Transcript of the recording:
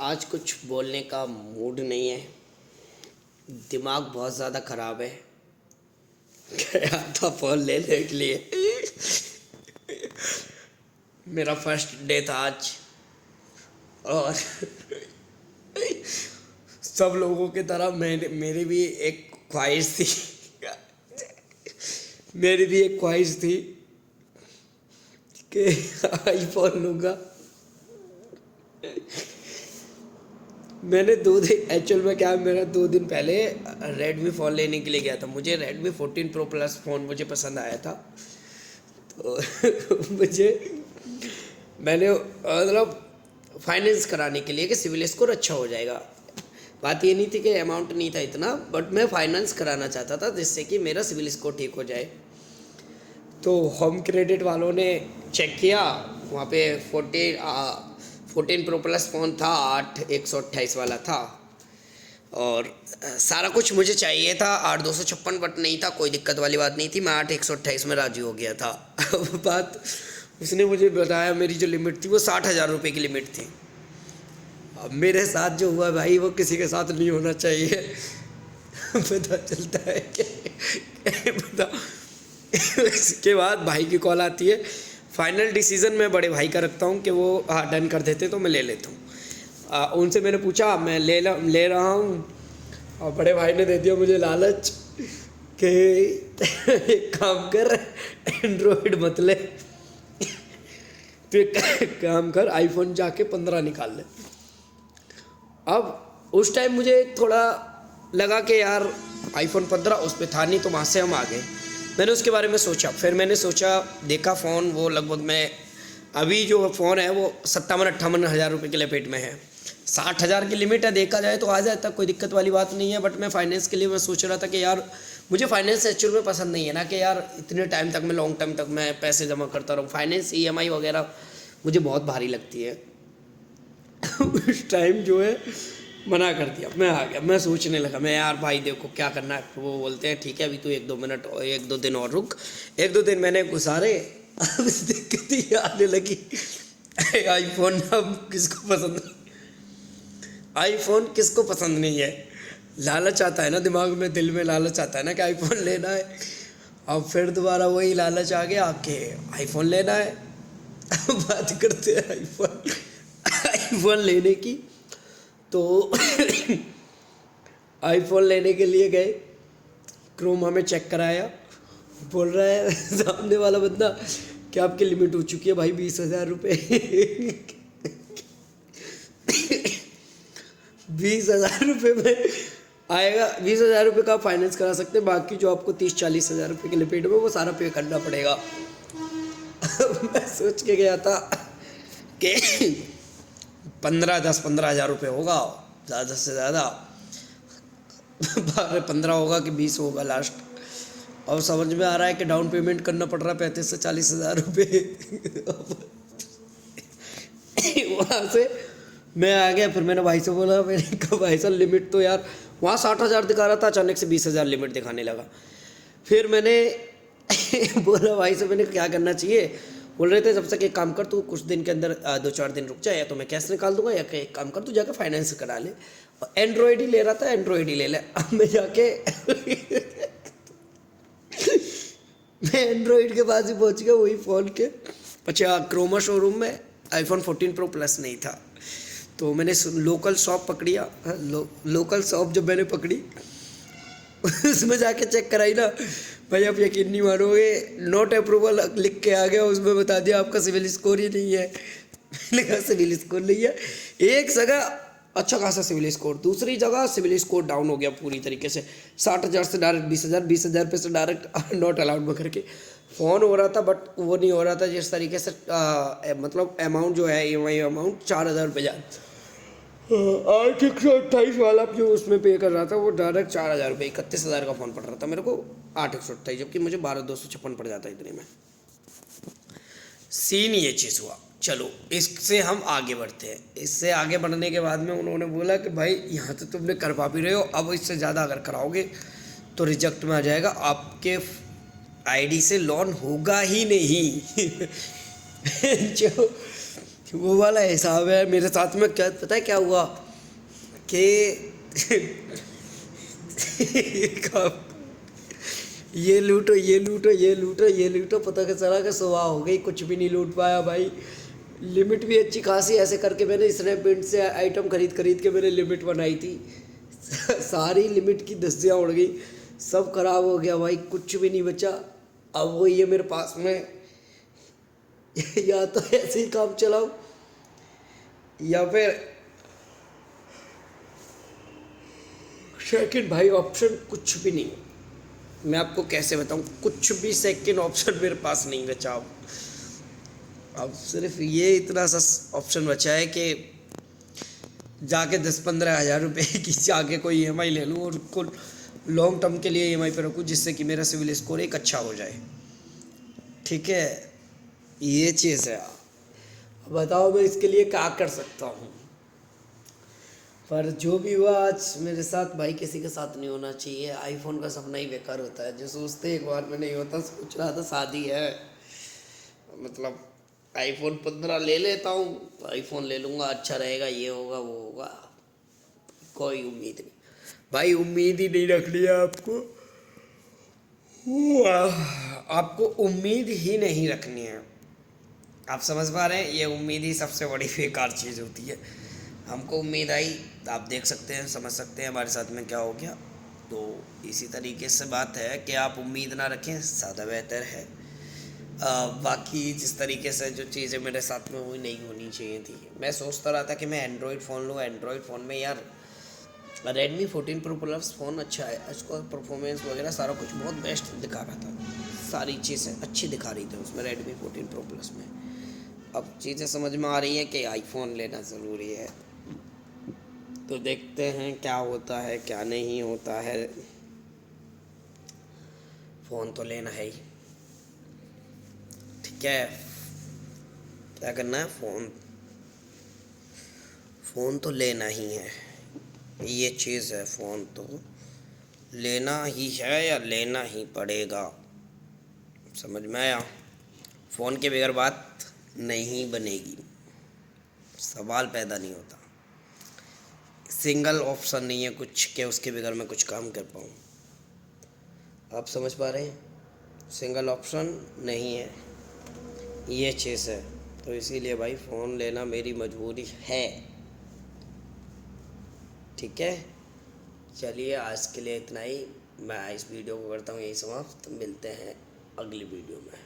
आज कुछ बोलने का मूड नहीं है। दिमाग बहुत ज़्यादा ख़राब है। गया था फ़ोन लेने के लिए। मेरा फर्स्ट डे था आज। और सब लोगों की तरह मेरी भी एक ख्वाहिश थी। मेरी भी एक ख्वाहिश थी कि आईफोन लूँगा। मैंने 2 दिन एक्चुअल में क्या, मेरा 2 दिन पहले रेडमी फ़ोन लेने के लिए गया था। मुझे रेडमी 14 प्रो प्लस फ़ोन मुझे पसंद आया था। तो मैंने मतलब फाइनेंस कराने के लिए कि सिविल स्कोर अच्छा हो जाएगा। बात ये नहीं थी कि अमाउंट नहीं था इतना, बट मैं फाइनेंस कराना चाहता था जिससे कि मेरा सिविल स्कोर ठीक हो जाए। तो होम क्रेडिट वालों ने चेक किया, वहाँ पे 14 प्रो प्लस फ़ोन था, 128 वाला था। और सारा कुछ मुझे चाहिए था, 8256, बट नहीं था, कोई दिक्कत वाली बात नहीं थी। मैं 128 में राजी हो गया था। अब बात, उसने मुझे बताया मेरी जो लिमिट थी वो 60,000 रुपये की लिमिट थी। अब मेरे साथ जो हुआ भाई वो किसी के साथ नहीं होना चाहिए। पता चलता है कि पता इसके बाद भाई की कॉल आती है। फाइनल डिसीज़न मैं बड़े भाई का रखता हूँ कि वो हाँ डन कर देते तो मैं ले लेता हूँ। उनसे मैंने पूछा मैं ले रहा हूँ, और बड़े भाई ने दे दिया मुझे लालच कि एक काम कर, एंड्रॉयड मत ले, तो एक काम कर आईफोन जाके 15 निकाल ले। अब उस टाइम मुझे थोड़ा लगा कि यार आईफोन 15 उस पर था नहीं, तो वहाँ से हम आ गए। मैंने उसके बारे में सोचा, फिर मैंने सोचा, देखा फ़ोन, वो लगभग मैं अभी जो फ़ोन है वो 57-58 हज़ार रुपये के लपेट में है। 60,000 की लिमिट है, देखा जाए तो आ जाता, कोई दिक्कत वाली बात नहीं है। बट मैं फाइनेंस के लिए मैं सोच रहा था कि यार मुझे फाइनेंस एक्चुअल में पसंद नहीं है ना, कि यार इतने टाइम तक मैं, लॉन्ग टाइम तक मैं पैसे जमा करता रहूँ। फाइनेंस EMI वगैरह मुझे बहुत भारी लगती है। उस टाइम जो है मना कर दिया, मैं आ गया। मैं सोचने लगा, मैं यार भाई देखो क्या करना है। वो बोलते हैं ठीक है अभी तू 1-2 दिन और रुक। 1-2 दिन मैंने गुजारे। अब इस दिक्कत ही आने लगी। आईफोन अब किसको पसंद नहीं, आईफोन किसको पसंद नहीं है। लालच आता है ना दिमाग में, दिल में लालच आता है ना कि आईफोन लेना है। अब फिर दोबारा वही लालच आ गया कि आईफोन लेना है। बात करते हैं आईफोन लेने की। तो आईफोन लेने के लिए गए, क्रोमा में चेक कराया, बोल रहा है सामने वाला बंदा कि आपकी लिमिट हो चुकी है भाई 20,000 रुपये। 20,000 रुपये में आएगा, 20,000 रुपये का आप फाइनेंस करा सकते हैं, बाकी जो आपको 30-40 हज़ार रुपये के लिमिट में वो सारा पे करना पड़ेगा। मैं सोच के गया था कि 15 हज़ार रुपये होगा ज़्यादा से ज़्यादा, 15 होगा कि 20 होगा लास्ट। और समझ में आ रहा है कि डाउन पेमेंट करना पड़ रहा है 35 से 40 हज़ार रुपये। वहाँ से मैं आ गया, फिर मैंने भाई से बोला, मैंने कहा भाई साहब लिमिट तो यार वहाँ 60,000 दिखा रहा था, अचानक से 20,000 लिमिट दिखाने लगा। फिर मैंने बोला भाई से मैंने क्या करना चाहिए। बोल रहे थे जब तक एक काम कर, तू कुछ दिन के अंदर 2-4 दिन रुक जाए, या तो मैं कैश निकाल दूंगा, या एक काम कर तू जाकर फाइनेंस करा ले। और एंड्रॉयड ही ले रहा था, एंड्रॉयड ही ले ले। अब मैं जाके मैं एंड्रॉयड के पास ही पहुंच गया, वही फ़ोन के। अच्छा, क्रोमा शोरूम में आईफोन 14 प्रो प्लस नहीं था, तो मैंने लोकल शॉप पकड़िया। लोकल शॉप जब मैंने पकड़ी, उसमें जाके चेक कराई ना भाई, आप यकीन नहीं मानोगे, नॉट अप्रूवल लिख के आ गया। उसमें बता दिया आपका सिविल स्कोर ही नहीं है। मैंने कहा सिविल स्कोर नहीं है। एक जगह अच्छा खासा सिविल स्कोर, दूसरी जगह सिविल स्कोर डाउन हो गया पूरी तरीके से। 60,000 से डायरेक्ट 20,000, 20,000 पे से डायरेक्ट नॉट अलाउड में करके फ़ोन हो रहा था। बट वो नहीं हो रहा था जिस तरीके से मतलब अमाउंट जो है EMI अमाउंट 4,000 रुपये जाता। 8,128 वाला जो उसमें पे कर रहा था वो डायरेक्ट 4,000 रुपये, 31,000 का फ़ोन पड़ रहा था मेरे को 8,128, जबकि मुझे 12,256 पड़ जाता इतने में। सीन ये चीज़ हुआ। चलो इससे हम आगे बढ़ते हैं। इससे आगे बढ़ने के बाद में उन्होंने बोला कि भाई यहाँ तो तुमने करवा भी रहे हो, अब इससे ज़्यादा अगर कराओगे तो रिजेक्ट में आ जाएगा, आपके ID से लोन होगा ही नहीं। जो वो वाला हिसाब है मेरे साथ में। क्या पता है क्या हुआ कि ये लूटो ये लूटो ये लूटो ये लूटो, पता क्या चला कि सुबह हो गई, कुछ भी नहीं लूट पाया भाई। लिमिट भी अच्छी खासी ऐसे करके मैंने स्नैपडील से आइटम खरीद खरीद के मैंने लिमिट बनाई थी। सारी लिमिट की दस्तियाँ उड़ गई, सब खराब हो गया भाई, कुछ भी नहीं बचा। अब वो ये मेरे पास में या तो ऐसे ही काम चलाओ या फिर सेकंड भाई ऑप्शन कुछ भी नहीं। मैं आपको कैसे बताऊं, कुछ भी सेकंड ऑप्शन मेरे पास नहीं बचा। अब सिर्फ ये इतना सा ऑप्शन बचा है कि जाके 10-15 हज़ार रुपये की जाके कोई EMI ले लूँ और उसको लॉन्ग टर्म के लिए EMI पे रखूँ, जिससे कि मेरा सिविल स्कोर एक अच्छा हो जाए। ठीक है, ये चीज़ है। बताओ मैं इसके लिए क्या कर सकता हूँ। पर जो भी हुआ आज मेरे साथ भाई, किसी के साथ नहीं होना चाहिए। आईफोन का सपना ही बेकार होता है, जो सोचते एक बार में नहीं होता। सोच रहा था शादी है, मतलब आईफोन 15 ले लेता हूँ, आईफोन ले लूँगा, अच्छा रहेगा, ये होगा वो होगा। कोई उम्मीद नहीं भाई, उम्मीद ही नहीं रखनी है आपको। आपको उम्मीद ही नहीं रखनी है। आप समझ पा रहे हैं, ये उम्मीद ही सबसे बड़ी बेकार चीज़ होती है। हमको उम्मीद आई, आप देख सकते हैं, समझ सकते हैं हमारे साथ में क्या हो गया। तो इसी तरीके से बात है कि आप उम्मीद ना रखें, ज़्यादा बेहतर है। बाकी जिस तरीके से जो चीज़ें मेरे साथ में हुई, नहीं होनी चाहिए थी। मैं सोचता रहा था कि मैं एंड्रॉयड फ़ोन लूँ। एंड्रॉयड फ़ोन में यार Redmi 14 Pro प्लस फ़ोन अच्छा है, उसका परफॉर्मेंस वगैरह सारा कुछ बहुत बेस्ट दिखा रहा था, सारी चीज़ें अच्छी दिखा रही थी उसमें Redmi 14 Pro प्लस में। अब चीज़ें समझ में आ रही हैं कि आईफोन लेना ज़रूरी है। तो देखते हैं क्या होता है क्या नहीं होता है। फ़ोन तो लेना है ही, ठीक है। क्या करना है, फ़ोन तो लेना ही है, ये चीज़ है। फ़ोन तो लेना ही है या लेना ही पड़ेगा, समझ में आया। फ़ोन के बगैर बात नहीं बनेगी, सवाल पैदा नहीं होता। सिंगल ऑप्शन नहीं है कुछ कि उसके बगैर मैं कुछ काम कर पाऊँ। आप समझ पा रहे हैं, सिंगल ऑप्शन नहीं है, ये चीज़ है। तो इसीलिए भाई फ़ोन लेना मेरी मजबूरी है, ठीक है। चलिए आज के लिए इतना ही, मैं इस वीडियो को करता हूँ यही समाप्त। मिलते हैं अगली वीडियो में।